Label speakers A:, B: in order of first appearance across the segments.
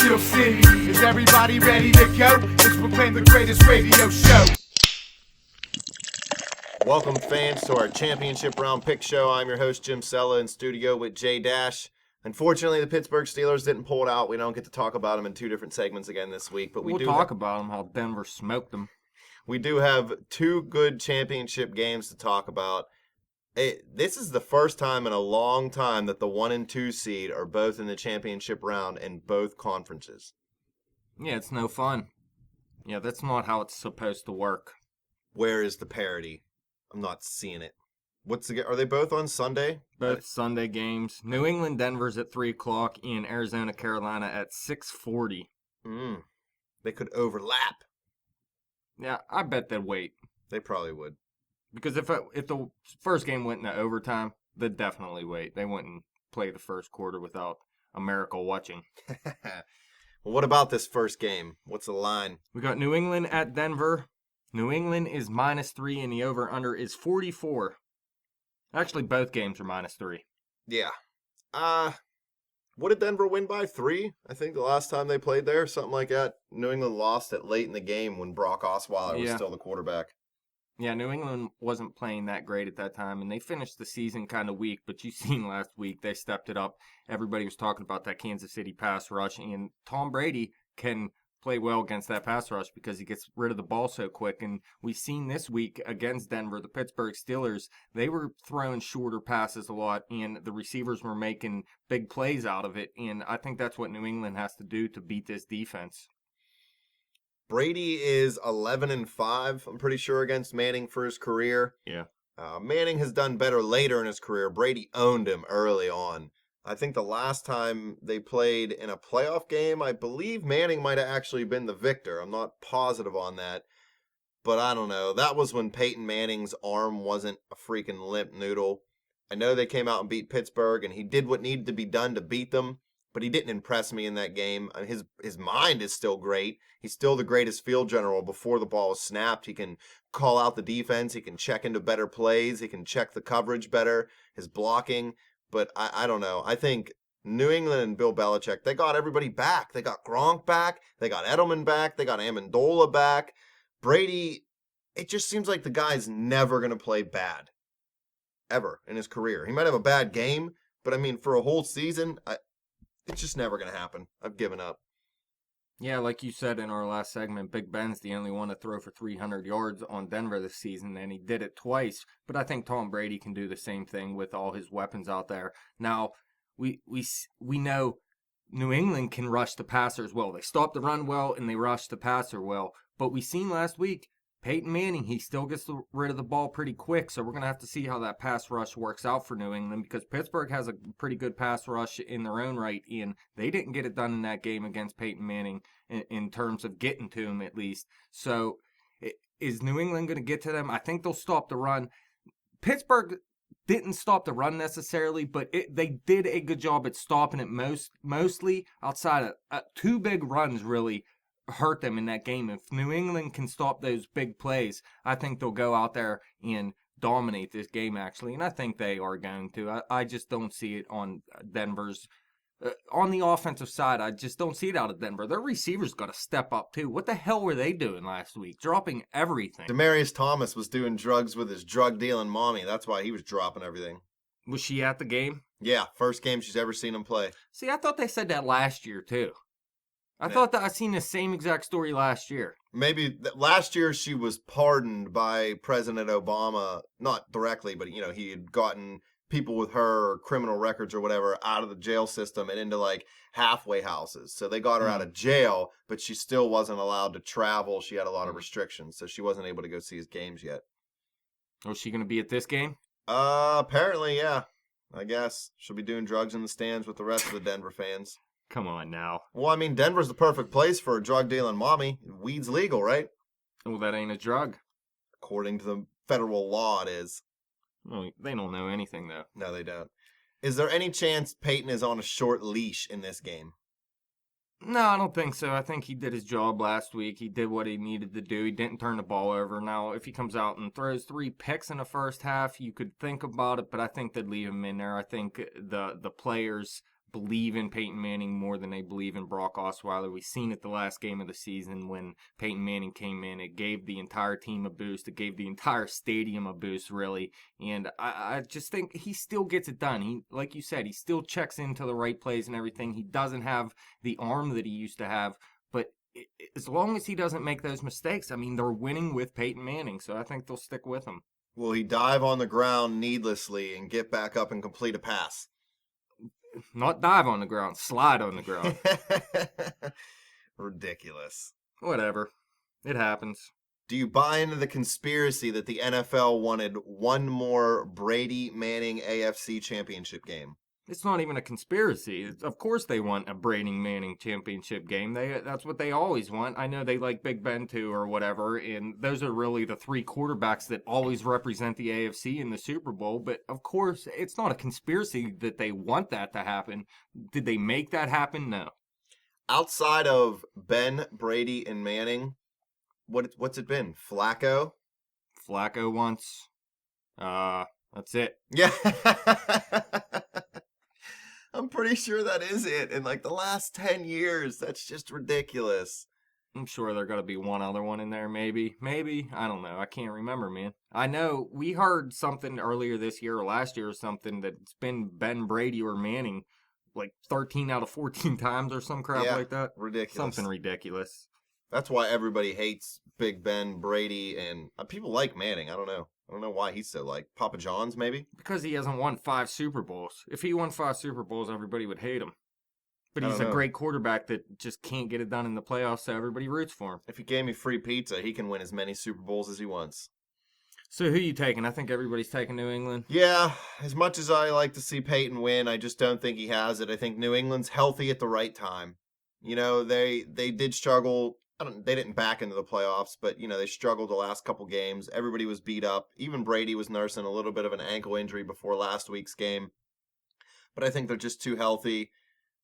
A: Steel City. Is everybody ready to go? It's proclaimed the greatest radio show.
B: Welcome, fans, to our championship round pick show. I'm your host, Jim Sella, in studio with Jay Dash. Unfortunately, the Pittsburgh Steelers didn't pull it out. We don't get to talk about them in two different segments again this week, but
C: we'll talk about them, how Denver smoked them.
B: We do have two good championship games to talk about. This is the first time in a long time that the 1 and 2 seed are both in the championship round in both conferences.
C: Yeah, it's no fun. Yeah, that's not how it's supposed to work.
B: Where is the parity? I'm not seeing it. Are they both on Sunday?
C: Both Sunday games. New England, Denver's at 3 o'clock, and Arizona, Carolina at 6:40.
B: They could overlap.
C: Yeah, I bet they'd wait.
B: They probably would.
C: Because if the first game went into overtime, they'd definitely wait. They wouldn't play the first quarter without America watching.
B: Well, what about this first game? What's the line?
C: We got New England at Denver. New England is -3, and the over-under is 44. Actually, both games are -3.
B: Yeah. What did Denver win by? 3? I think the last time they played there, something like that. New England lost it late in the game when Brock Osweiler was still the quarterback.
C: Yeah, New England wasn't playing that great at that time, and they finished the season kind of weak, but you seen last week, they stepped it up. Everybody was talking about that Kansas City pass rush, and Tom Brady can play well against that pass rush because he gets rid of the ball so quick. And we've seen this week against Denver, the Pittsburgh Steelers, they were throwing shorter passes a lot, and the receivers were making big plays out of it. And I think that's what New England has to do to beat this defense.
B: Brady is 11-5, I'm pretty sure, against Manning for his career.
C: Yeah.
B: Manning has done better later in his career. Brady owned him early on. I think the last time they played in a playoff game, I believe Manning might have actually been the victor. I'm not positive on that, but I don't know. That was when Peyton Manning's arm wasn't a freaking limp noodle. I know they came out and beat Pittsburgh, and he did what needed to be done to beat them, but he didn't impress me in that game. I mean, his mind is still great. He's still the greatest field general before the ball is snapped. He can call out the defense. He can check into better plays. He can check the coverage better, his blocking. But I don't know. I think New England and Bill Belichick, they got everybody back. They got Gronk back. They got Edelman back. They got Amendola back. Brady, it just seems like the guy's never going to play bad. Ever in his career. He might have a bad game, but I mean, for a whole season, it's just never going to happen. I've given up.
C: Yeah, like you said in our last segment, Big Ben's the only one to throw for 300 yards on Denver this season, and he did it twice. But I think Tom Brady can do the same thing with all his weapons out there. Now, we know New England can rush the passer as well. They stop the run well, and they rush the passer well. But we seen last week, Peyton Manning, he still gets rid of the ball pretty quick, so we're going to have to see how that pass rush works out for New England, because Pittsburgh has a pretty good pass rush in their own right, and they didn't get it done in that game against Peyton Manning in terms of getting to him at least. So is New England going to get to them? I think they'll stop the run. Pittsburgh didn't stop the run necessarily, but they did a good job at stopping it mostly outside of 2 big runs really hurt them in that game. If New England can stop those big plays, I think they'll go out there and dominate this game, actually, and I think they are going to. I just don't see it on Denver's. On the offensive side, I just don't see it out of Denver. Their receivers got to step up, too. What the hell were they doing last week? Dropping everything.
B: Demaryius Thomas was doing drugs with his drug-dealing mommy. That's why he was dropping everything.
C: Was she at the game?
B: Yeah, first game she's ever seen him play.
C: See, I thought they said that last year, too. I thought that I seen the same exact story last year.
B: Maybe last year she was pardoned by President Obama, not directly, but he had gotten people with her criminal records or whatever out of the jail system and into like halfway houses. So they got her out of jail, but she still wasn't allowed to travel. She had a lot of restrictions, so she wasn't able to go see his games yet.
C: Was she going to be at this game?
B: Apparently, yeah. I guess she'll be doing drugs in the stands with the rest of the Denver fans.
C: Come on now.
B: Well, I mean, Denver's the perfect place for a drug-dealing mommy. Weed's legal, right?
C: Well, that ain't a drug.
B: According to the federal law, it is.
C: Well, they don't know anything, though.
B: No, they don't. Is there any chance Peyton is on a short leash in this game?
C: No, I don't think so. I think he did his job last week. He did what he needed to do. He didn't turn the ball over. Now, if he comes out and throws 3 picks in the first half, you could think about it, but I think they'd leave him in there. I think the players believe in Peyton Manning more than they believe in Brock Osweiler. We've seen it the last game of the season when Peyton Manning came in. It gave the entire team a boost. It gave the entire stadium a boost, really. And I just think he still gets it done. He, like you said, he still checks into the right plays and everything. He doesn't have the arm that he used to have, but as long as he doesn't make those mistakes, I mean, they're winning with Peyton Manning, so I think they'll stick with him.
B: Will he dive on the ground needlessly and get back up and complete a pass?
C: Not dive on the ground, slide on the ground.
B: Ridiculous.
C: Whatever. It happens.
B: Do you buy into the conspiracy that the NFL wanted one more Brady Manning AFC championship game?
C: It's not even a conspiracy. Of course they want a Brady Manning championship game. That's what they always want. I know they like Big Ben too or whatever, and those are really the three quarterbacks that always represent the AFC in the Super Bowl. But of course, it's not a conspiracy that they want that to happen. Did they make that happen? No.
B: Outside of Ben, Brady, and Manning, what's it been? Flacco?
C: Flacco once. That's it.
B: Yeah. I'm pretty sure that is it. In like the last 10 years, that's just ridiculous.
C: I'm sure there got to be one other one in there, maybe. I don't know. I can't remember, man. I know we heard something earlier this year or last year or something that it's been Ben, Brady, or Manning like 13 out of 14 times or some crap like that.
B: Ridiculous.
C: Something ridiculous.
B: That's why everybody hates Big Ben, Brady, and people like Manning. I don't know why he's so like Papa John's, maybe?
C: Because he hasn't won 5 Super Bowls. If he won 5 Super Bowls, everybody would hate him. But he's a great quarterback that just can't get it done in the playoffs, so everybody roots for him.
B: If he gave me free pizza, he can win as many Super Bowls as he wants.
C: So who you taking? I think everybody's taking New England.
B: Yeah, as much as I like to see Peyton win, I just don't think he has it. I think New England's healthy at the right time. You know, they did struggle. They didn't back into the playoffs, but, you know, they struggled the last couple games. Everybody was beat up. Even Brady was nursing a little bit of an ankle injury before last week's game. But I think they're just too healthy.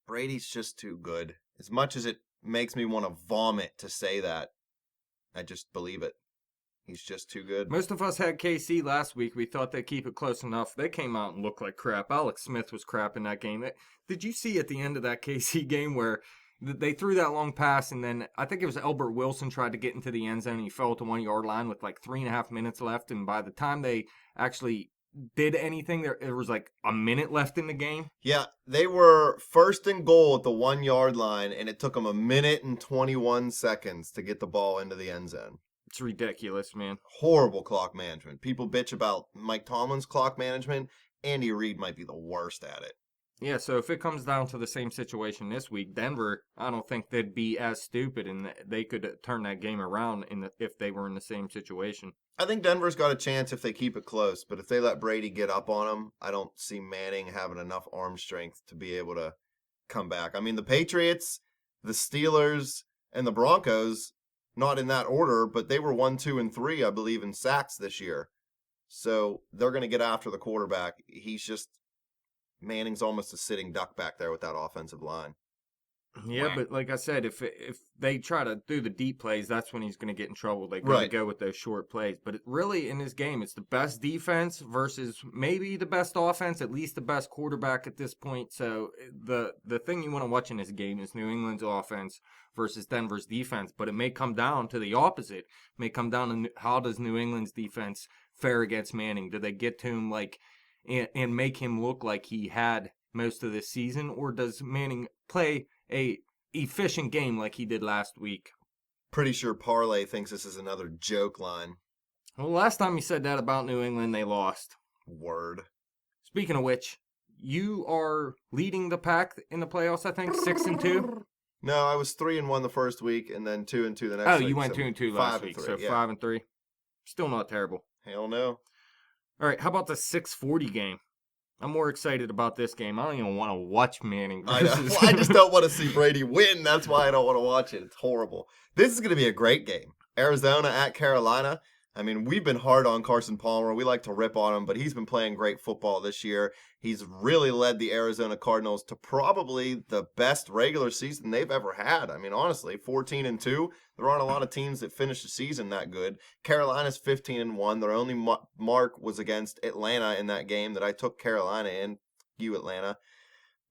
B: Brady's just too good. As much as it makes me want to vomit to say that, I just believe it. He's just too good.
C: Most of us had KC last week. We thought they'd keep it close enough. They came out and looked like crap. Alex Smith was crap in that game. Did you see at the end of that KC game where they threw that long pass, and then I think it was Albert Wilson tried to get into the end zone, and he fell at the 1-yard line with like 3.5 minutes left, and by the time they actually did anything, there was like a minute left in the game.
B: Yeah, they were first and goal at the 1-yard line, and it took them 1 minute and 21 seconds to get the ball into the end zone.
C: It's ridiculous, man.
B: Horrible clock management. People bitch about Mike Tomlin's clock management. Andy Reid might be the worst at it.
C: Yeah, so if it comes down to the same situation this week, Denver, I don't think they'd be as stupid, and they could turn that game around if they were in the same situation.
B: I think Denver's got a chance if they keep it close, but if they let Brady get up on them, I don't see Manning having enough arm strength to be able to come back. I mean, the Patriots, the Steelers, and the Broncos, not in that order, but they were 1, 2, and 3, I believe, in sacks this year. So they're going to get after the quarterback. Manning's almost a sitting duck back there with that offensive line.
C: Yeah, but like I said, if they try to do the deep plays, that's when he's going to get in trouble. They're going to go with those short plays. But really, in this game, it's the best defense versus maybe the best offense, at least the best quarterback at this point. So the thing you want to watch in this game is New England's offense versus Denver's defense. But it may come down to the opposite. It may come down to how does New England's defense fare against Manning? Do they get to him and make him look like he had most of this season, or does Manning play a efficient game like he did last week?
B: Pretty sure Parlay thinks this is another joke line.
C: Well, last time you said that about New England, they lost.
B: Word.
C: Speaking of which, you are leading the pack in the playoffs, I think, 6-2.
B: No, I was 3-1 the first week, and then 2-2 the next week.
C: Oh, you went 2-2 last week,
B: 5-3,
C: so
B: yeah.
C: 5-3. Still not terrible.
B: Hell no.
C: All right, how about the 6:40 game? I'm more excited about this game. I don't even want to watch Manning.
B: I know. I just don't want to see Brady win. That's why I don't want to watch it. It's horrible. This is going to be a great game. Arizona at Carolina. I mean, we've been hard on Carson Palmer. We like to rip on him, but he's been playing great football this year. He's really led the Arizona Cardinals to probably the best regular season they've ever had. I mean, honestly, 14-2. There aren't a lot of teams that finish the season that good. Carolina's 15-1. Their only mark was against Atlanta in that game that I took Carolina in. You, Atlanta.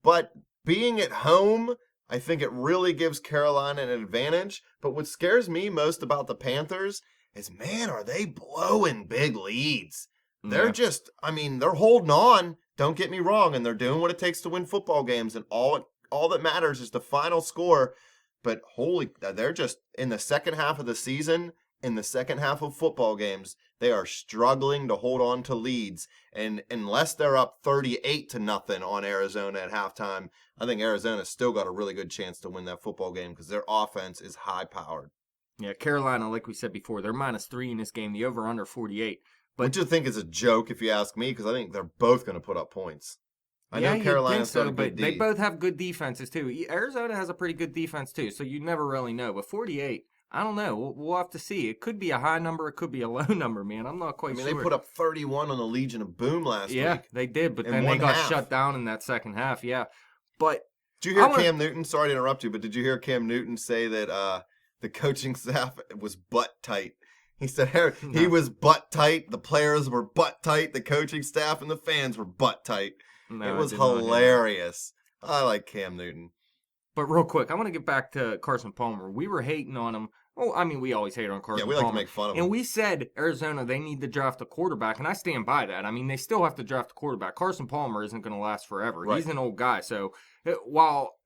B: But being at home, I think it really gives Carolina an advantage. But what scares me most about the Panthers is, man, are they blowing big leads? They're
C: Yeah.
B: just, I mean, they're holding on. Don't get me wrong, and they're doing what it takes to win football games, and all that matters is the final score. But they're just in the second half of the season, in the second half of football games, they are struggling to hold on to leads. And unless they're up 38-0 on Arizona at halftime, I think Arizona's still got a really good chance to win that football game because their offense is high-powered.
C: Yeah, Carolina, like we said before, they're -3 in this game. The over-under 48. But
B: Which I think is a joke if you ask me, because I think they're both going to put up points. I know
C: you'd
B: Carolina's
C: think
B: got
C: so,
B: a
C: but
B: good
C: they
B: D.
C: both have good defenses too. Arizona has a pretty good defense too, so you never really know. But 48, I don't know. We'll have to see. It could be a high number. It could be a low number, man. I'm not quite sure.
B: They put up 31 on the Legion of Boom last
C: Yeah,
B: week.
C: they did, but
B: in
C: then they
B: one
C: got
B: half.
C: shut down in that second half. Yeah, but
B: Did you hear
C: I wanna-
B: Cam Newton? Sorry to interrupt you, but did you hear Cam Newton say that the coaching staff was butt tight? He said he was butt tight. The players were butt tight. The coaching staff and the fans were butt tight.
C: No,
B: It
C: I
B: was
C: did not hear that.
B: hilarious. I like Cam Newton.
C: But real quick, I want to get back to Carson Palmer. We were hating on him. Oh, I mean, we always hate on Carson
B: Yeah, we
C: Palmer.
B: like to make fun of him.
C: And we said Arizona, they need to draft a quarterback, and I stand by that. I mean, they still have to draft a quarterback. Carson Palmer isn't going to last forever.
B: Right.
C: He's an old guy. So while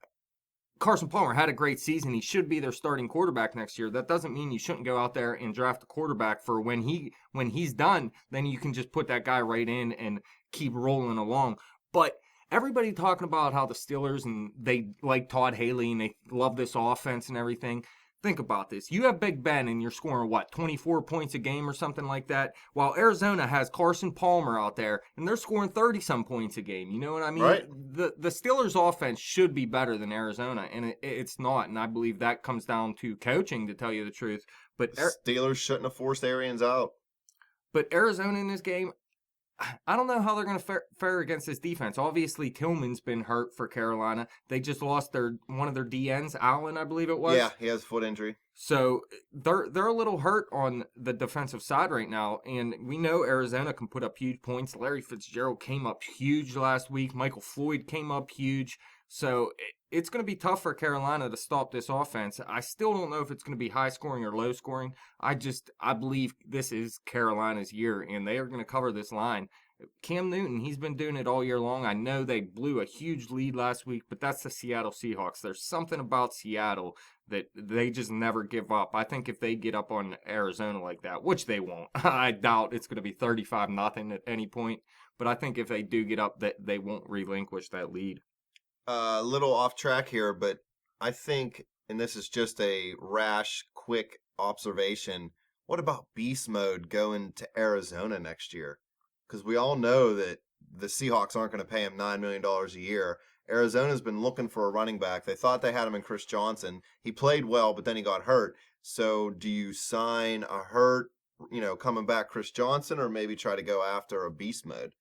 C: Carson Palmer had a great season, he should be their starting quarterback next year. That doesn't mean you shouldn't go out there and draft a quarterback for when he's done, then you can just put that guy right in and keep rolling along. But everybody talking about how the Steelers and they like Todd Haley and they love this offense and everything. Think about this. You have Big Ben and you're scoring, 24 points a game or something like that, while Arizona has Carson Palmer out there and they're scoring 30-some points a game. You know what I mean?
B: Right.
C: The Steelers' offense should be better than Arizona, and it's not. And I believe that comes down to coaching, to tell you the truth. But
B: Steelers shouldn't have forced Arians out.
C: But Arizona in this game, I don't know how they're going to fare against this defense. Obviously, Tillman's been hurt for Carolina. They just lost one of their DNs, Allen, I believe it was.
B: Yeah, he has a foot injury.
C: So they're a little hurt on the defensive side right now, and we know Arizona can put up huge points. Larry Fitzgerald came up huge last week. Michael Floyd came up huge. So it's going to be tough for Carolina to stop this offense. I still don't know if it's going to be high scoring or low scoring. I believe this is Carolina's year, and they are going to cover this line. Cam Newton, he's been doing it all year long. I know they blew a huge lead last week, but that's the Seattle Seahawks. There's something about Seattle that they just never give up. I think if they get up on Arizona like that, which they won't, I doubt it's going to be 35-0 at any point. But I think if they do get up, that they won't relinquish that lead.
B: A little off track here, but I think, and this is just a rash, quick observation, what about beast mode going to Arizona next year? Because we all know that the Seahawks aren't going to pay him $9 million a year. Arizona's been looking for a running back. They thought they had him in Chris Johnson. He played well, but then he got hurt. So do you sign a hurt, coming back Chris Johnson, or maybe try to go after a beast mode?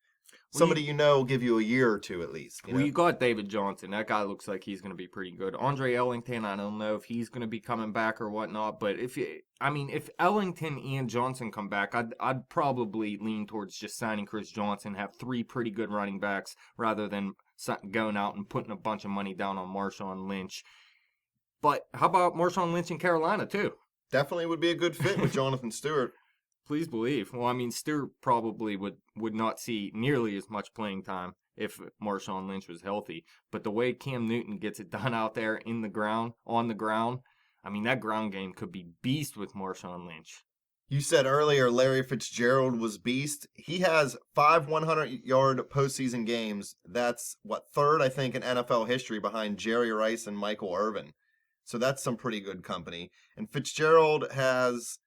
B: Somebody will give you a year or two at least.
C: You got David Johnson. That guy looks like he's going to be pretty good. Andre Ellington, I don't know if he's going to be coming back or whatnot. But if Ellington and Johnson come back, I'd probably lean towards just signing Chris Johnson, have 3 pretty good running backs rather than going out and putting a bunch of money down on Marshawn Lynch. But how about Marshawn Lynch in Carolina too?
B: Definitely would be a good fit with Jonathan Stewart.
C: Please believe. Well, Stewart probably would not see nearly as much playing time if Marshawn Lynch was healthy. But the way Cam Newton gets it done out there on the ground, that ground game could be beast with Marshawn Lynch.
B: You said earlier Larry Fitzgerald was beast. He has 5 100-yard postseason games. That's, third, I think, in NFL history behind Jerry Rice and Michael Irvin. So that's some pretty good company. And Fitzgerald has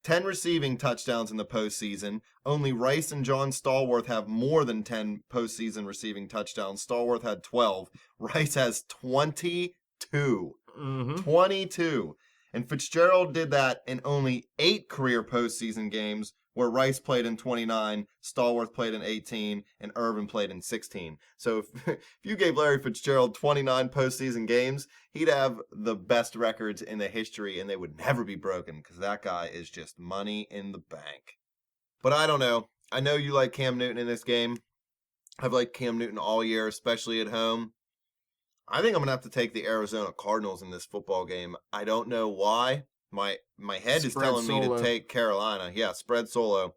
B: 10 receiving touchdowns in the postseason. Only Rice and John Stallworth have more than 10 postseason receiving touchdowns. Stallworth had 12. Rice has 22. 22. And Fitzgerald did that in only 8 career postseason games, where Rice played in 29, Stallworth played in 18, and Irvin played in 16. So if you gave Larry Fitzgerald 29 postseason games, he'd have the best records in the history, and they would never be broken, because that guy is just money in the bank. But I don't know. I know you like Cam Newton in this game. I've liked Cam Newton all year, especially at home. I think I'm gonna have to take the Arizona Cardinals in this football game. I don't know why. My head is
C: Spread
B: telling me
C: solo.
B: to take Carolina. Yeah, spread solo.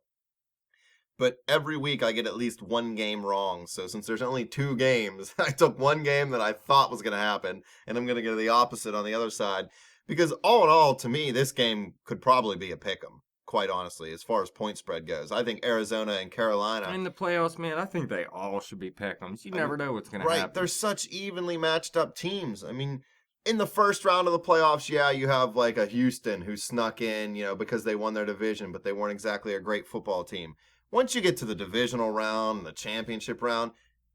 B: But every week I get at least one game wrong. So since there's only 2 games, I took one game that I thought was going to happen, and I'm going to get the opposite on the other side. Because all in all, to me, this game could probably be a pick'em, quite honestly, as far as point spread goes. I think Arizona and Carolina.
C: In the playoffs, man, I think they all should be pick'ems. You never know what's going to happen.
B: Right, they're such evenly matched up teams. I mean, in the first round of the playoffs, yeah, you have like a Houston who snuck in, because they won their division, but they weren't exactly a great football team. Once you get to the divisional round, the championship round,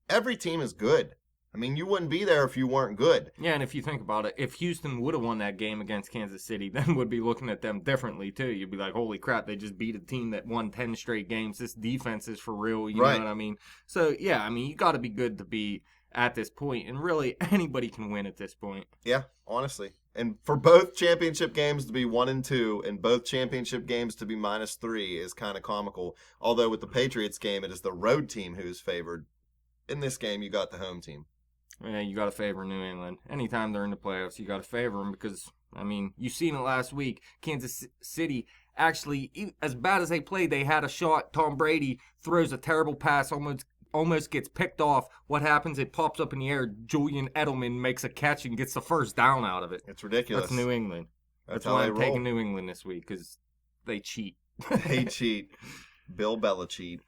B: every team is good. I mean, you wouldn't be there if you weren't good.
C: Yeah, and if you think about it, if Houston would have won that game against Kansas City, then we'd be looking at them differently, too. You'd be like, holy crap, they just beat a team that won 10 straight games. This defense is for real, you know what I mean? So, yeah, I mean, you got to be good to be at this point, and really, anybody can win at this point.
B: Yeah, honestly. And for both championship games to be 1-2 and both championship games to be -3 is kind of comical. Although with the Patriots game, it is the road team who's favored. In this game, you got the home team.
C: Yeah, you got to favor New England. Anytime they're in the playoffs, you got to favor them because, I mean, you seen it last week. Kansas City, actually, as bad as they played, they had a shot. Tom Brady throws a terrible pass, almost gets picked off. What happens? It pops up in the air. Julian Edelman makes a catch and gets the first down out of it.
B: It's ridiculous.
C: That's New England. That's
B: how
C: why
B: they
C: I'm
B: roll.
C: taking New England this week because they cheat.
B: They cheat. Bill Belichick.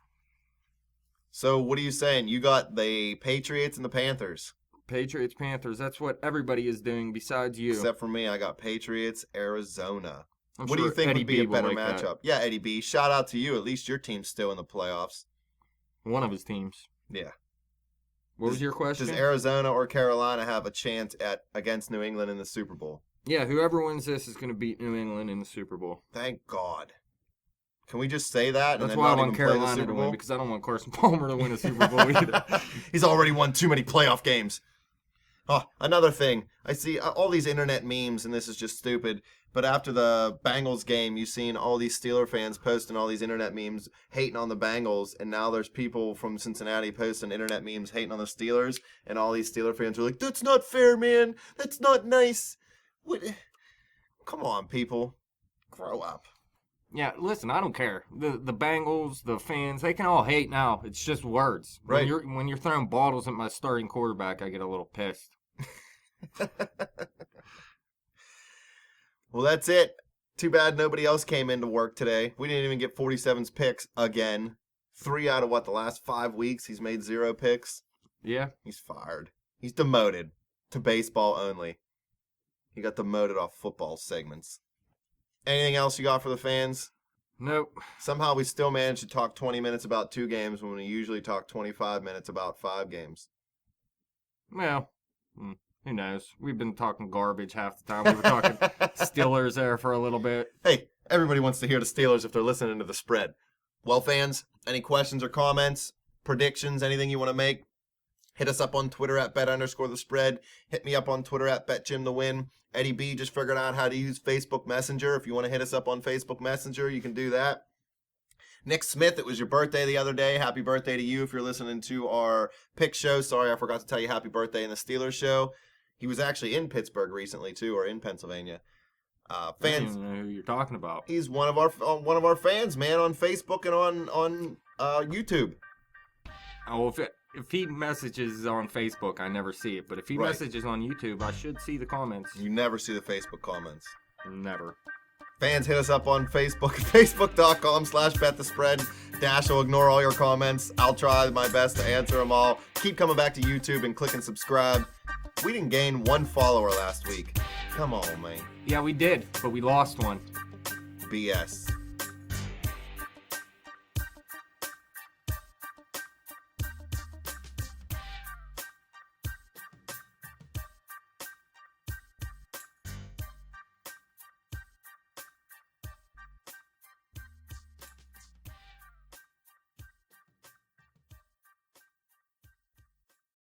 B: So what are you saying? You got the Patriots and the Panthers.
C: Patriots, Panthers. That's what everybody is doing besides you.
B: Except for me, I got Patriots, Arizona.
C: I'm
B: What do you
C: sure
B: think
C: Eddie
B: would be
C: B
B: a
C: will
B: better
C: like that.
B: matchup? Yeah, Eddie B. Shout out to you. At least your team's still in the playoffs.
C: One of his teams.
B: Yeah.
C: What was your question?
B: Does Arizona or Carolina have a chance against New England in the Super Bowl?
C: Yeah, whoever wins this is going to beat New England in the Super Bowl.
B: Thank God. Can we just say that and
C: That's
B: then
C: why I
B: not
C: want
B: even play the
C: Carolina
B: Super
C: to
B: Bowl?
C: win because I don't want Carson Palmer to win a Super Bowl either.
B: He's already won too many playoff games. Oh, another thing. I see all these internet memes, and this is just stupid, but after the Bengals game, you've seen all these Steeler fans posting all these internet memes hating on the Bengals, and now there's people from Cincinnati posting internet memes hating on the Steelers, and all these Steeler fans are like, that's not fair, man. That's not nice. What? Come on, people. Grow up.
C: Yeah, listen, I don't care. The Bengals, the fans, they can all hate now. It's just words.
B: Right.
C: When you're throwing bottles at my starting quarterback, I get a little pissed.
B: Well, that's it. Too bad nobody else came into work today. We didn't even get 47's picks again. 3 out of the last 5 weeks, he's made 0 picks.
C: Yeah.
B: He's fired. He's demoted to baseball only. He got demoted off football segments. Anything else you got for the fans?
C: Nope.
B: Somehow we still managed to talk 20 minutes about 2 games when we usually talk 25 minutes about 5 games.
C: Well, who knows? We've been talking garbage half the time. We were talking Steelers there for a little bit.
B: Hey, everybody wants to hear the Steelers if they're listening to the spread. Well, fans, any questions or comments, predictions, anything you want to make? Hit us up on Twitter at bet_the_spread. Hit me up on Twitter at betjimthewin. Eddie B just figured out how to use Facebook Messenger. If you want to hit us up on Facebook Messenger, you can do that. Nick Smith, it was your birthday the other day. Happy birthday to you if you're listening to our pick show. Sorry, I forgot to tell you happy birthday in the Steelers show. He was actually in Pittsburgh recently, too, or in Pennsylvania.
C: I
B: Fans,
C: don't even know who you're talking about.
B: he's one of our fans, man, on Facebook and on YouTube.
C: Oh, if he messages on Facebook, I never see it. But if he
B: Right.
C: messages on YouTube, I should see the comments.
B: You never see the Facebook comments.
C: Never.
B: Fans, hit us up on Facebook, facebook.com/betthespread. Dash will ignore all your comments. I'll try my best to answer them all. Keep coming back to YouTube and click and subscribe. We didn't gain 1 follower last week. Come on, man.
C: Yeah, we did, but we lost one.
B: BS.